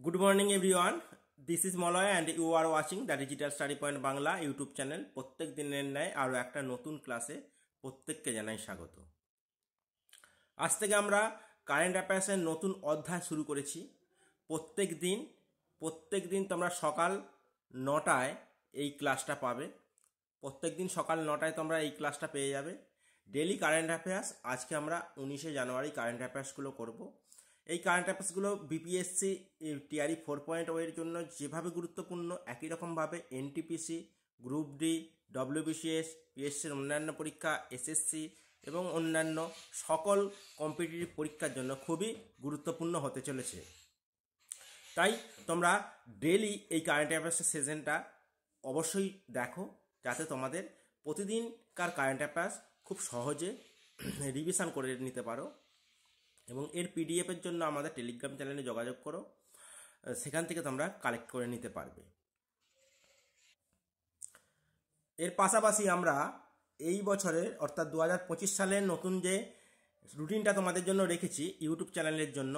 Good morning everyone. This is Malay and you are watching the Digital Study Point Bangla YouTube channel. প্রত্যেক দিনের ন্যায় আরও একটা নতুন ক্লাসে প্রত্যেককে জানাই স্বাগত। আজ থেকে আমরা কারেন্ট অ্যাফেয়ার্সের নতুন অধ্যায় শুরু করেছি। প্রত্যেক দিন তোমরা সকাল 9টায় এই ক্লাসটা পাবে। প্রত্যেক দিন সকাল 9টায় তোমরা এই ক্লাসটা পেয়ে যাবে। Daily current affairs. আজকে আমরা 19শে জানুয়ারি কারেন্ট অ্যাফেয়ার্সগুলো করব। এই কারেন্ট অ্যাফেয়ার্সগুলো বিপিএসসি টিআরই 4.0 এর জন্য যেভাবে গুরুত্বপূর্ণ একই রকমভাবে এনটিপিসি, গ্রুপ ডি, ডব্লিউবিসিএস, পিএসসির অন্যান্য পরীক্ষা, এসএসসি এবং অন্যান্য সকল কম্পিটিটিভ পরীক্ষার জন্য খুবই গুরুত্বপূর্ণ হতে চলেছে। তাই তোমরা ডেইলি এই কারেন্ট অ্যাফেয়ার্সের সেশনটা অবশ্যই দেখো, যাতে তোমাদের প্রতিদিনকার কারেন্ট অ্যাফেয়ার্স খুব সহজে রিভিশন করে নিতে পারো। এবং এর পিডিএফের জন্য আমাদের টেলিগ্রাম চ্যানেলে যোগাযোগ করো, সেখান থেকে তোমরা কালেক্ট করে নিতে পারবে। এর পাশাপাশি আমরা এই বছরের অর্থাৎ 2025 সালের নতুন যে রুটিনটা তোমাদের জন্য রেখেছি ইউটিউব চ্যানেলের জন্য,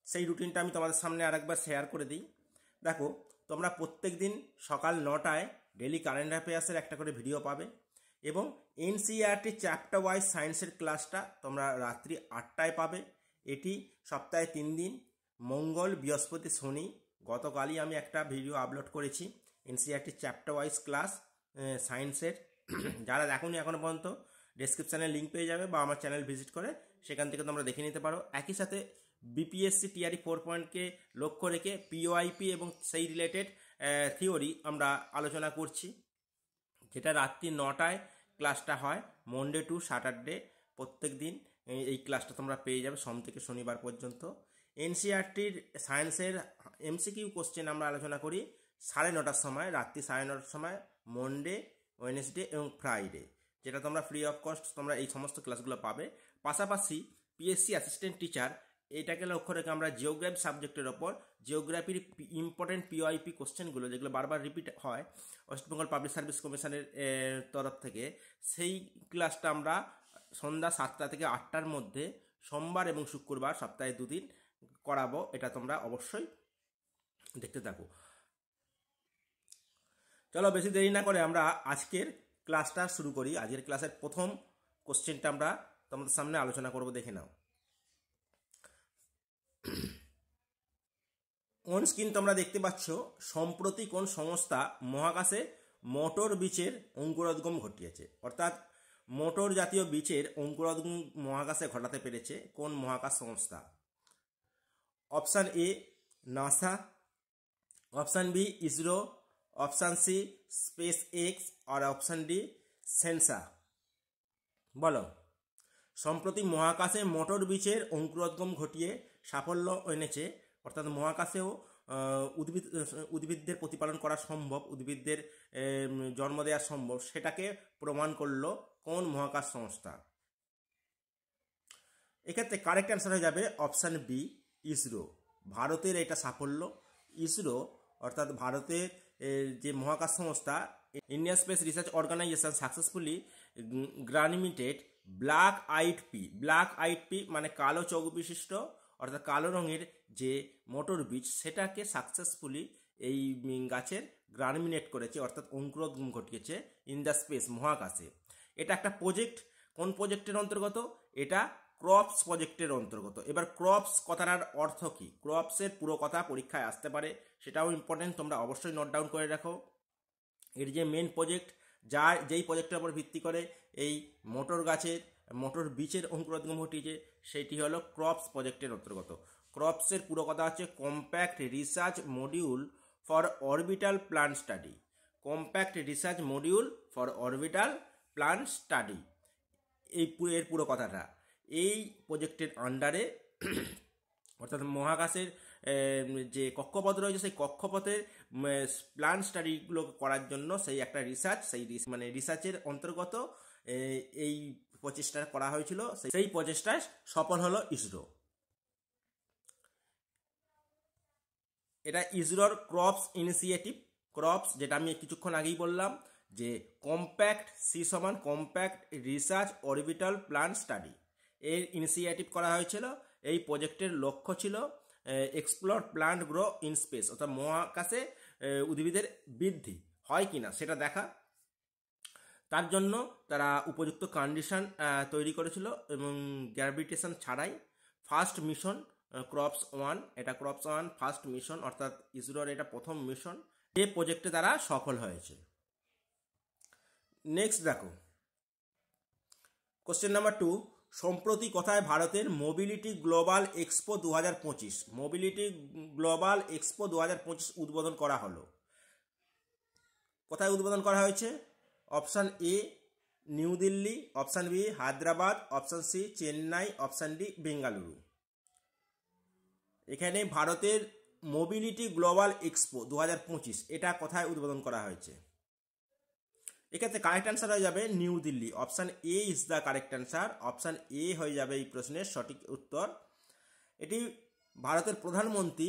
সেই রুটিনটা আমি তোমাদের সামনে আরেকবার শেয়ার করে দিই। দেখো, তোমরা প্রত্যেক দিন সকাল 9টায় ডেইলি কারেন্ট অ্যাফেয়ার্সের একটা করে ভিডিও পাবে এবং এনসিইআরটি চ্যাপ্টার ওয়াইজ সায়েন্সের ক্লাসটা তোমরা রাত্রি 8টায় পাবে। এটি সপ্তাহে 3 দিন, মঙ্গল, বৃহস্পতি, শনি। গতকালই আমি একটা ভিডিও আপলোড করেছি এনসিইআরটি চ্যাপ্টার ওয়াইজ ক্লাস সায়েন্সের। যারা দেখোনি এখনও পর্যন্ত, ডেসক্রিপশানে লিঙ্ক পেয়ে যাবে বা আমার চ্যানেল ভিজিট করে সেখান থেকে তোমরা দেখে নিতে পারো। একই সাথে বিপিএসসি টিআরই 4.0-কে লক্ষ্য রেখে পিওআইপি এবং সেই রিলেটেড থিওরি আমরা আলোচনা করছি, যেটা রাত্রি 9টায় ক্লাসটা হয়, মনডে টু স্যাটারডে। প্রত্যেক দিন এই ক্লাসটা তোমরা পেয়ে যাবে সোম থেকে শনিবার পর্যন্ত। এনসিইআরটির সায়েন্সের এমসিকিউ কোশ্চেন আমরা আলোচনা করি 9:30টার সময়, রাত্রি 9:30টার সময়, মনডে, ওয়েডনেসডে এবং ফ্রাইডে, যেটা তোমরা ফ্রি অফ কস্ট তোমরা এই সমস্ত ক্লাসগুলো পাবে। পাশাপাশি পিএসসি অ্যাসিস্ট্যান্ট টিচার, এটাকে লক্ষ্য রেখে আমরা জিওগ্রাফি সাবজেক্টের ওপর জিওগ্রাফির ইম্পর্টেন্ট পিওআইপি কোশ্চেনগুলো, যেগুলো বারবার রিপিট হয় ওয়েস্টবেঙ্গল পাবলিক সার্ভিস কমিশনের তরফ থেকে, সেই ক্লাসটা আমরা সন্ধ্যা 7টা থেকে 8টার মধ্যে সোমবার এবং শুক্রবার সপ্তাহে 2 দিন করাবো। এটা তোমরা অবশ্যই দেখতে থাকো। চলো, বেশি দেরি না করে আমরা আজকের ক্লাসটা শুরু করি। আজকের ক্লাসের প্রথম কোশ্চেনটা আমরা তোমাদের সামনে আলোচনা করব, দেখে নাও। অন স্ক্রিন তোমরা দেখতে পাচ্ছ, সম্প্রতি কোন সংস্থা মহাকাশে মোটর বীজের অঙ্কুরোদ্গম ঘটিয়েছে? অর্থাৎ মোটর জাতীয় বীজের অঙ্কুরোদ্গম মহাকাশে ঘটাতে পেরেছে কোন মহাকাশ সংস্থা? Option A NASA, option B ISRO, option C SpaceX আর অপশান ডি সেন্সা। বলো, সম্প্রতি মহাকাশে মোটর বীজের অঙ্কুরোদ্গম ঘটিয়ে সাফল্য এনেছে, অর্থাৎ মহাকাশেও উদ্ভিদদের প্রতিপালন করা সম্ভব, উদ্ভিদদের জন্ম দেওয়া সম্ভব, সেটাকে প্রমাণ করলো কোন মহাকাশ সংস্থা? এক্ষেত্রে কারেক্ট অ্যান্সার হয়ে যাবে অপশান বি ইসরো। ভারতের এটা সাফল্য। ইসরো অর্থাৎ ভারতের যে মহাকাশ সংস্থা, Indian space research organisation successfully germinated black eyed pea মানে কালো চোখ বিশিষ্ট অর্থাৎ কালো রঙের যে মোটর বীজ, সেটাকে সাকসেসফুলি এই গাছের গ্রানিমিনেট করেছে, অর্থাৎ অঙ্কুরোদ্গম ঘটিয়েছে ইন দ্য স্পেস, মহাকাশে। এটা একটা প্রজেক্ট। কোন প্রজেক্টের অন্তর্গত? এটা ক্রপস প্রজেক্টের অন্তর্গত। এবার ক্রপস কথাটার অর্থ কী? ক্রপসের পুরো কথা পরীক্ষায় আসতে পারে, সেটাও ইম্পর্টেন্ট, তোমরা অবশ্যই নোট ডাউন করে রাখো। এর যে মেন প্রজেক্ট, যেই প্রজেক্টের উপর ভিত্তি করে এই মোটর বীজের অঙ্কুরোদ্গম ঘটিয়েছে, সেটি হলো ক্রপস প্রজেক্টের অন্তর্গত। ক্রপসের পুরো কথা হচ্ছে compact research module for orbital plan study. Compact research module for orbital plan study, এর পুরো কথাটা এই প্রজেক্টের আন্ডারে, অর্থাৎ মহাকাশের যে কক্ষপথ রয়েছে, সেই কক্ষপথের প্ল্যান স্টাডিগুলো করার জন্য সেই একটা রিসার্চ, রিসার্চের অন্তর্গত এই প্রচেষ্টা করা হয়েছিল। সেই প্রচেষ্টায় সফল হলো ইসরো। এটা ইসরোর ক্রপস ইনিশিয়েটিভ। ক্রপস, যেটা আমি কিছুক্ষণ আগেই বললাম, যে compact compact research orbital plan study, এর ইনিশিয়েটিভ করা হয়েছিল। এই প্রজেক্টের লক্ষ্য ছিল explore plant grow in space, অর্থাৎ মহাকাশে উদ্ভিদের বৃদ্ধি হয় কিনা সেটা দেখা। তার জন্য তারা উপযুক্ত কন্ডিশন তৈরি করেছিল এবং গ্র্যাভিটেশন ছাড়াই ফার্স্ট মিশন ক্রপস 1, এটা ক্রপস 1 ফার্স্ট মিশন, অর্থাৎ ইসরোর এটা প্রথম মিশন, যে প্রজেক্টে তারা সফল হয়েছে। নেক্সট দেখো কোশ্চেন নাম্বার 2, সম্প্রতি কোথায় ভারতের mobility global expo 2025 mobility global expo 2025 উদ্বোধন করা হলো? কোথায় উদ্বোধন করা হয়েছে? Option A New Delhi, option B Hyderabad, option C Chennai, option D Bengaluru. এখানে ভারতের মোবিলিটি গ্লোবাল এক্সপো 2025 এটা কোথায় উদ্বোধন করা হয়েছে? এক্ষেত্রে কারেক্ট অ্যান্সার হয়ে যাবে new Delhi. Option A is the correct answer. Option A হয়ে যাবে এই প্রশ্নের সঠিক উত্তর। এটি ভারতের প্রধানমন্ত্রী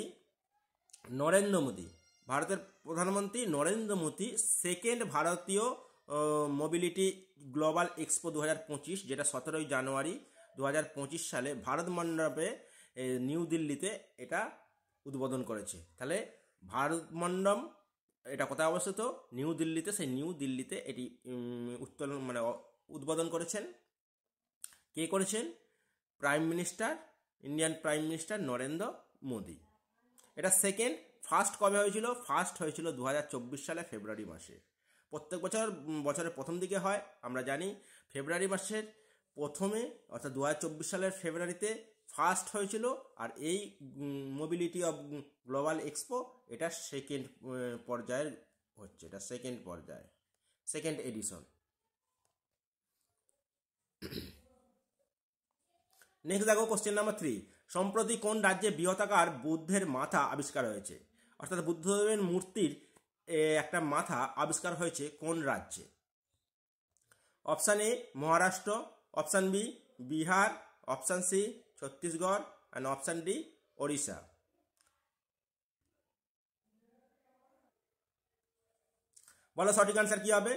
নরেন্দ্র মোদী সেকেন্ড ভারতীয় মোবিলিটি গ্লোবাল এক্সপো 2025, যেটা 17 জানুয়ারি 2025 সালে ভারত মণ্ডপে নিউ দিল্লিতে এটা উদ্বোধন করেছে। তাহলে ভারত মণ্ডপ এটা কোথায় অবস্থিত? নিউ দিল্লিতে। সেই নিউ দিল্লিতে এটি উদ্বোধন করেছেন। কে করেছেন? Indian prime minister Narendra Modi. এটা সেকেন্ড। ফার্স্ট কবে হয়েছিল? ফার্স্ট হয়েছিল 2024 সালে ফেব্রুয়ারি মাসে। প্রত্যেক বছরের প্রথম দিকে হয়, আমরা জানি। ফেব্রুয়ারি মাসের প্রথমে অর্থাৎ 2024 সালের ফেব্রুয়ারিতে ফার্স্ট হয়েছিল। আর এই মোবিলিটি অফ গ্লোবাল এক্সপো এটা সেকেন্ড পর্যায়ের হচ্ছে, এটা সেকেন্ড পর্যায়, সেকেন্ড এডিশন। নেক্সট দেখো কোশ্চেন নাম্বার 3, সম্প্রতি কোন রাজ্যে বৃহতাকার বুদ্ধের মাথা আবিষ্কার হয়েছে? অর্থাৎ বুদ্ধদেবের মূর্তির একটা মাথা আবিষ্কার হয়েছে কোন রাজ্যে? Option A Maharashtra, option B Bihar, option C Chhattisgarh, and option D Odisha. বলো সঠিক অ্যান্সার কি হবে?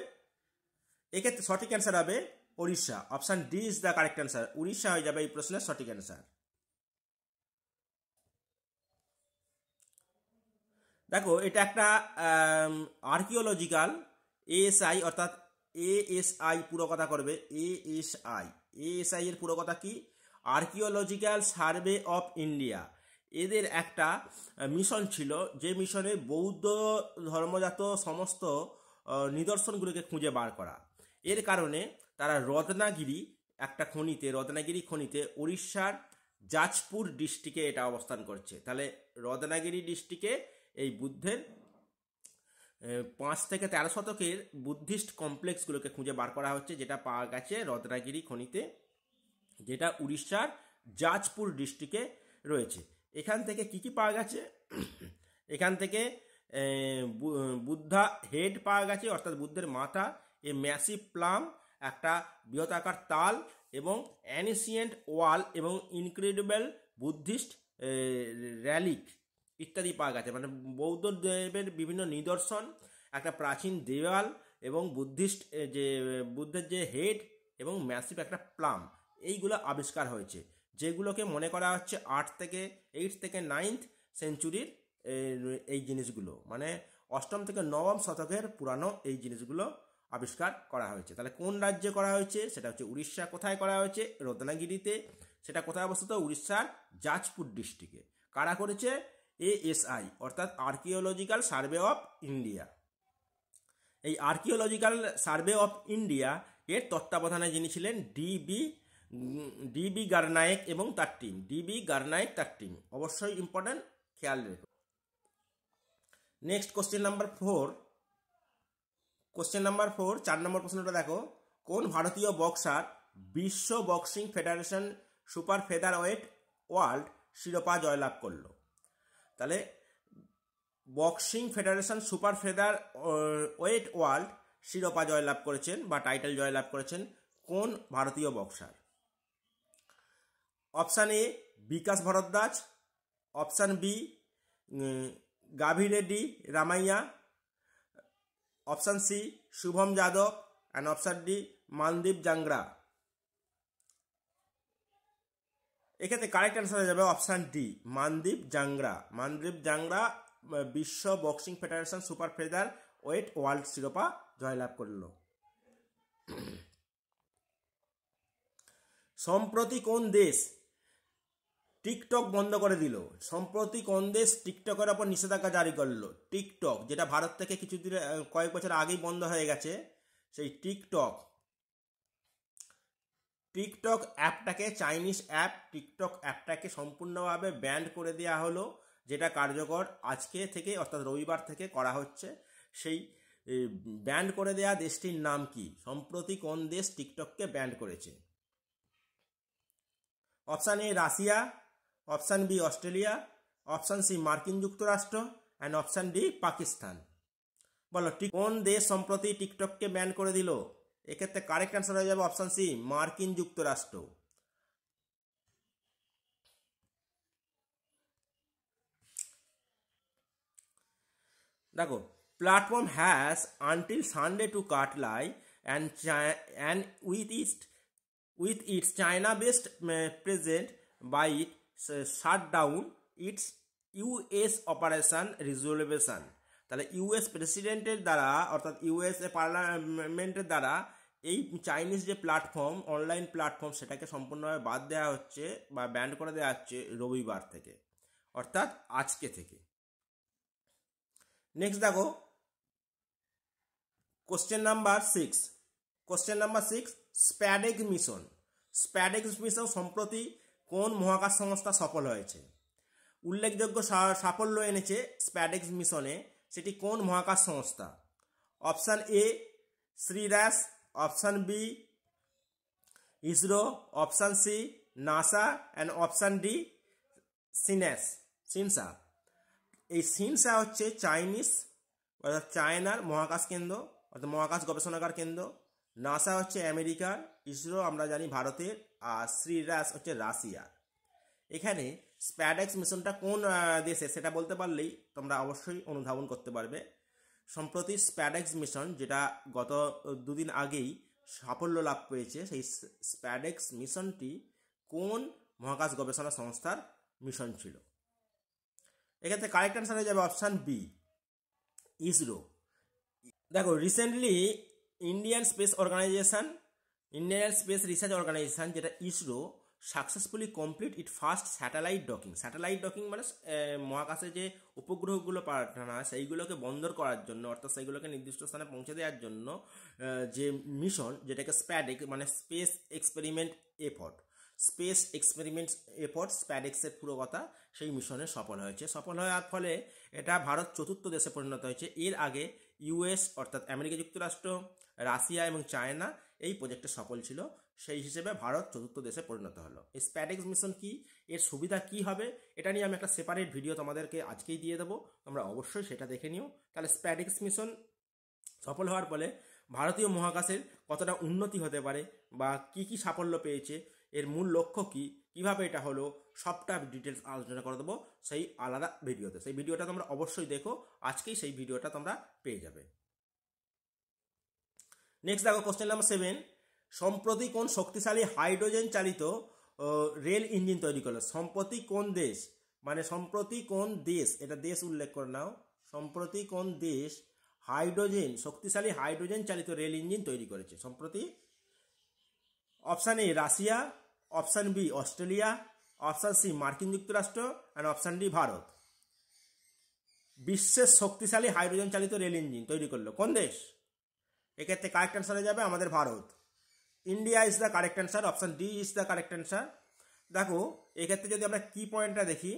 এক্ষেত্রে সঠিক অ্যান্সার হবে Odisha. Option D is the correct answer. Orissa হয়ে যাবে এই প্রশ্নের সঠিক অ্যান্সার। দেখো এটা একটা আর্কিওলজিক্যাল এএসআই, অর্থাৎ এএসআই পুরো কথা করবে। এএসআই এর পুরো কথা কি? Archaeological survey of India. এদের একটা মিশন ছিল, যে মিশনে বৌদ্ধ ধর্মজাত সমস্ত নিদর্শনগুলোকে খুঁজে বার করা। এর কারণে তারা রত্নাগিরি খনিতে উড়িষ্যার জাজপুর ডিস্ট্রিক্টে এটা অবস্থান করছে। তাহলে রত্নাগিরি ডিস্ট্রিক্টে এই বুদ্ধের 5 থেকে 13 শতকের বুদ্ধিস্ট কমপ্লেক্সগুলোকে খুঁজে বার করা হচ্ছে, যেটা পাওয়া গেছে রত্নাগিরি খনিতে, যেটা উড়িষ্যার জাজপুর ডিস্ট্রিক্টে রয়েছে। এখান থেকে কি কি পাওয়া গেছে? এখান থেকে বুদ্ধা হেড পাওয়া গেছে, অর্থাৎ বুদ্ধের মাথা, এ ম্যাসিভ প্লাম, একটা বৃহতাকার তাল, এবং অ্যানিসিয়েন্ট ওয়াল এবং ইনক্রেডিবল বুদ্ধিস্ট র্যালিক ইত্যাদি পাওয়া গেছে। মানে বৌদ্ধ দেবের বিভিন্ন নিদর্শন, একটা প্রাচীন দেওয়াল, এবং বুদ্ধের যে হেড এবং ম্যাসিভ একটা প্লাম, এইগুলো আবিষ্কার হয়েছে, যেগুলোকে মনে করা হচ্ছে 8 থেকে 9th সেঞ্চুরির এই জিনিসগুলো, মানে 8ম থেকে 9ম শতকের পুরানো এই জিনিসগুলো আবিষ্কার করা হয়েছে। তাহলে কোন রাজ্যে করা হয়েছে? সেটা হচ্ছে উড়িষ্যা। কোথায় করা হয়েছে? রত্নাগিরিতে। সেটা কোথায় অবস্থিত? উড়িষ্যার জাজপুর ডিস্ট্রিক্টে। কারা করেছে? এএসআই, অর্থাৎ আর্কিওলজিক্যাল সার্ভে অফ ইন্ডিয়া। এই আর্কিওলজিক্যাল সার্ভে অফ ইন্ডিয়া এর তত্ত্বাবধানে যিনি ছিলেন ডিবি গারনায়েক এবং তার টিম। অবশ্যই ইম্পর্টেন্ট, খেয়াল রেখো। নেক্সট কোশ্চেন নাম্বার 4, 4 নম্বর প্রশ্নটা দেখো, কোন ভারতীয় বক্সার বিশ্ব boxing federation super featherweight world শিরোপা জয়লাভ করলো? তাহলে boxing federation super feather wait world শিরোপা জয়লাভ করেছেন বা টাইটেল জয়লাভ করেছেন কোন ভারতীয় boxer? Option A Vikas Bhardwaj, option B Gavireddy Ramaiah, option C Shubham Yadav, and option D Mandeep Jangra. এক্ষেত্রে কারেক্ট অ্যান্সার হয়ে যাবে অপশান ডি, মানদীপ জাংরা। মানদীপ জাংরা বিশ্ব boxing federation super feather wait world শিরোপা জয়লাভ করল। সম্প্রতি কোন দেশ টিকটক বন্ধ করে দিল? সম্প্রতি কোন দেশ টিকটকের ওপর নিষেধাজ্ঞা জারি করলো? টিকটক, যেটা ভারত থেকে কিছুদিন কয়েক বছর আগেই বন্ধ হয়ে গেছে, সেই টিকটক অ্যাপটাকে, চাইনিজ অ্যাপ টিকটক অ্যাপটাকে সম্পূর্ণভাবে ব্যান্ড করে দেওয়া হলো, যেটা কার্যকর আজকে থেকে অর্থাৎ রবিবার থেকে করা হচ্ছে। সেই ব্যান্ড করে দেওয়া দেশটির নাম কি? সম্প্রতি কোন দেশ টিকটককে ব্যান্ড করেছে? Option A Russia, option B Australia, option C মার্কিন যুক্তরাষ্ট্র অ্যান্ড অপশান ডি পাকিস্তান। বলো কোন দেশ সম্প্রতি টিকটককে ব্যান করে দিল? এক্ষেত্রে কারেক্ট অ্যান্সার হয়ে যাবে অপশান সি, মার্কিন যুক্তরাষ্ট্র। দেখো, platform has until Sunday two cut lie and with its China-based present by it shut down its US operation resolution। তাহলে ইউএস প্রেসিডেন্টের দ্বারা অর্থাৎ ইউএস পার্লামেন্টের দ্বারা এই চাইনিজ যে প্ল্যাটফর্ম, অনলাইন প্ল্যাটফর্ম, সেটাকে সম্পূর্ণভাবে বাদ দেওয়া হচ্ছে বা ব্যান করে দেওয়া হচ্ছে রবিবার থেকে, অর্থাৎ আজকে থেকে। নেক্সট দেখো, কোশ্চেন নাম্বার 6। স্প্যাডেক্স মিশন। স্প্যাডেক্স মিশন সম্প্রতি কোন মহাকাশ সংস্থা সফল হয়েছে? উল্লেখযোগ্য সাফল্য এনেছে স্প্যাডেক্স মিশনে, সেটি কোন মহাকাশ সংস্থা? অপশান এ শ্রীরাস, option B ISRO, option C NASA and option D CNSA. এই সিনসা হচ্ছে চাইনিজ অর্থাৎ চায়নার মহাকাশ কেন্দ্র অর্থাৎ মহাকাশ গবেষণাগার কেন্দ্র, নাসা হচ্ছে আমেরিকার, ইসরো আমরা জানি ভারতের, আর শ্রীরাস হচ্ছে রাশিয়ার। এখানে স্প্যাডেক্স মিশনটা কোন দেশে সেটা বলতে পারলেই তোমরা অবশ্যই অনুধাবন করতে পারবে। সম্প্রতি স্প্যাডেক্স মিশন, যেটা গত দুদিন আগেই সাফল্য লাভ করেছে, সেই স্প্যাডেক্স মিশনটি কোন মহাকাশ গবেষণা সংস্থার মিশন ছিল? এক্ষেত্রে কারেক্ট অ্যান্সার হয়ে যাবে অপশান বি, ইসরো। দেখো, recently Indian space research organisation যেটা ISRO successfully complete it first satellite docking. Satellite docking মানে মহাকাশে যে উপগ্রহগুলো পাঠানো হয় সেইগুলোকে বন্দর করার জন্য অর্থাৎ সেইগুলোকে নির্দিষ্ট স্থানে পৌঁছে দেওয়ার জন্য যে মিশন, যেটাকে স্প্যাডেক্স মানে স্পেস এক্সপেরিমেন্ট এফোর্ট স্প্যাডেক্সের পুরো কথা, সেই মিশনে সফল হয়েছে। সফল হওয়ার ফলে এটা ভারত চতুর্থ দেশে পরিণত হয়েছে। এর আগে ইউএস অর্থাৎ আমেরিকা যুক্তরাষ্ট্র, রাশিয়া এবং চায়না এই প্রজেক্টে সফল ছিল, সেই হিসেবে ভারত চতুর্থ দেশে পরিণত হলো। এই স্প্যাডেক্স মিশন কি, এর সুবিধা কি হবে, এটা নিয়ে আমি একটা সেপারেট ভিডিও তোমাদেরকে আজকেই দিয়ে দেবো, তোমরা অবশ্যই সেটা দেখে নিও। তাহলে স্প্যাডেক্স মিশন সফল হওয়ার ফলে ভারতীয় মহাকাশের কতটা উন্নতি হতে পারে বা কি কি সাফল্য পেয়েছে, এর মূল লক্ষ্য কি, কিভাবে এটা হলো, সবটা ডিটেলস আলোচনা করে দেবো সেই আলাদা ভিডিওতে। সেই ভিডিওটা তোমরা অবশ্যই দেখো, আজকেই সেই ভিডিওটা তোমরা পেয়ে যাবে। নেক্সট দেখো, কোশ্চেন নাম্বার 7। সম্প্রতি কোন শক্তিশালী হাইড্রোজেন চালিত রেল ইঞ্জিন তৈরি করলো? সম্প্রতি কোন দেশ, মানে সম্প্রতি কোন দেশ, এটা দেশ উল্লেখ করে নাও, সম্প্রতি কোন দেশ শক্তিশালী হাইড্রোজেন চালিত রেল ইঞ্জিন তৈরি করেছে সম্প্রতি? Option A Russia, option B Australia, option C মার্কিন যুক্তরাষ্ট্র অ্যান্ড অপশান ডি ভারত। বিশ্বের শক্তিশালী হাইড্রোজেন চালিত রেল ইঞ্জিন তৈরি করলো কোন দেশ? এক্ষেত্রে কারেক্ট অ্যান্সার হয়ে যাবে আমাদের Bharat. India is the correct answer, option D is the correct answer. দেখো, এক্ষেত্রে যদি আমরা কি পয়েন্টটা দেখি,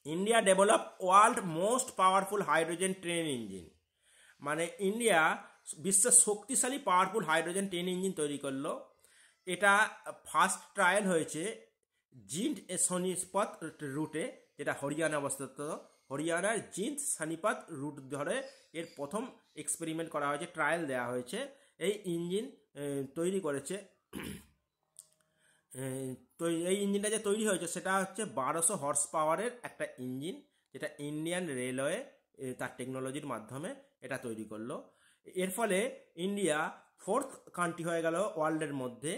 India develop world most powerful hydrogen train engine, মানে ইন্ডিয়া বিশ্বের শক্তিশালী পাওয়ারফুল হাইড্রোজেন ট্রেন ইঞ্জিন তৈরি করলো। এটা ফার্স্ট ট্রায়াল হয়েছে জিন্দ সোনিপত রুটে, যেটা হরিয়ানা অবস্থিত। হরিয়ানার জিন্দ সোনিপত রুট ধরে এর প্রথম এক্সপেরিমেন্ট করা হয়েছে, ট্রায়াল দেওয়া হয়েছে। এই ইঞ্জিন তৈরি করেছে, এই ইঞ্জিনটা যে তৈরি হয়েছে সেটা হচ্ছে 1200 হর্স পাওয়ারের একটা ইঞ্জিন, যেটা ইন্ডিয়ান রেলওয়ে তার টেকনোলজির মাধ্যমে এটা তৈরি করলো। এর ফলে ইন্ডিয়া 4th কান্ট্রি হয়ে গেল ওয়ার্ল্ডের মধ্যে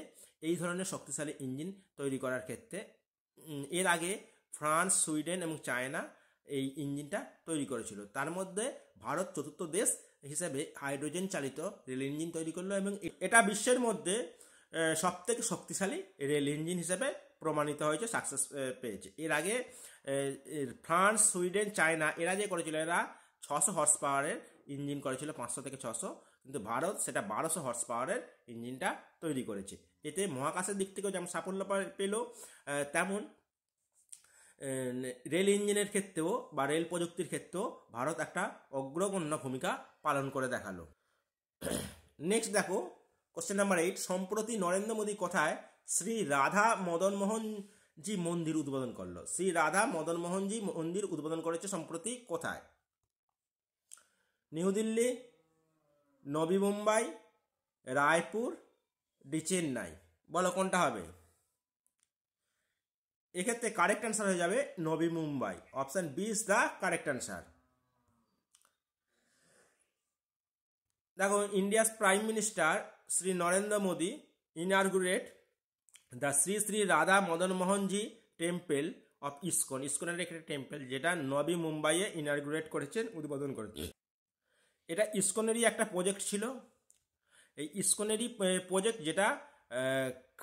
এই ধরনের শক্তিশালী ইঞ্জিন তৈরি করার ক্ষেত্রে। এর আগে ফ্রান্স, সুইডেন এবং চায়না এই ইঞ্জিনটা তৈরি করেছিল। তার মধ্যে ভারত 4র্থ দেশ হিসেবে হাইড্রোজেন চালিত রেল ইঞ্জিন তৈরি করলো এবং এটা বিশ্বের মধ্যে সবথেকে শক্তিশালী রেল ইঞ্জিন হিসেবে প্রমাণিত হয়েছে, সাকসেস পেয়েছে। এর আগে ফ্রান্স, সুইডেন, চায়না এরা যে করেছিল, এরা 600 হর্স পাওয়ারের ইঞ্জিন করেছিল, 500 থেকে 600, কিন্তু ভারত সেটা 1200 হর্স পাওয়ারের ইঞ্জিনটা তৈরি করেছে। এতে মহাকাশের দিক থেকেও যেমন সাফল্য পেল, তেমন রেল ইঞ্জিনের ক্ষেত্রেও বা রেল প্রযুক্তির ক্ষেত্রেও ভারত একটা অগ্রগণ্য ভূমিকা পালন করে দেখালো। নেক্সট দেখো কোশ্চেন নাম্বার 8, সম্প্রতি নরেন্দ্র মোদী কোথায় শ্রী রাধা মদন মোহনজি মন্দির উদ্বোধন করলো? শ্রী রাধা মদন মোহনজি মন্দির উদ্বোধন করেছে সম্প্রতি কোথায়? নিউ দিল্লি, নবি মুম্বাই, রায়পুর, চেন্নাই, বলো কোনটা হবে? এক্ষেত্রে কারেক্ট অ্যান্সার হয়ে যাবে Navi Mumbai. Option B is the correct answer. দেখো, India's prime minister Shri Narendra Modi inaugurate the Shri Shri Radha Madan Mohanji temple of ISKCON. ইসকনের একটা টেম্পল যেটা নবি মুম্বাইয়ে ইনারগুরেট করেছেন, উদ্বোধন করেছেন। এটা ইসকনেরই একটা প্রজেক্ট ছিল। এই ইসকনেরই প্রজেক্ট যেটা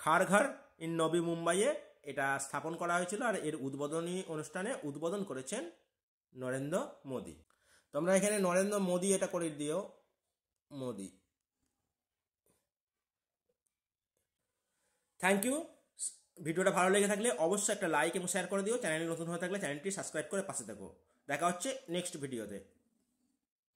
খারঘর ইন নবি মুম্বাইয়ে এটা স্থাপন করা হয়েছিল, আর এর উদ্বোধনী অনুষ্ঠানে উদ্বোধন করেছেন নরেন্দ্র মোদী। তোমরা এখানে নরেন্দ্র মোদী এটা করে দিও, মোদী। Thank you. ভিডিওটা ভালো লেগে থাকলে অবশ্যই একটা লাইক এবং শেয়ার করে দিও। চ্যানেলে নতুন হয়ে থাকলে চ্যানেলটি সাবস্ক্রাইব করে পাশে থাকো। দেখা হচ্ছে নেক্সট ভিডিওতে।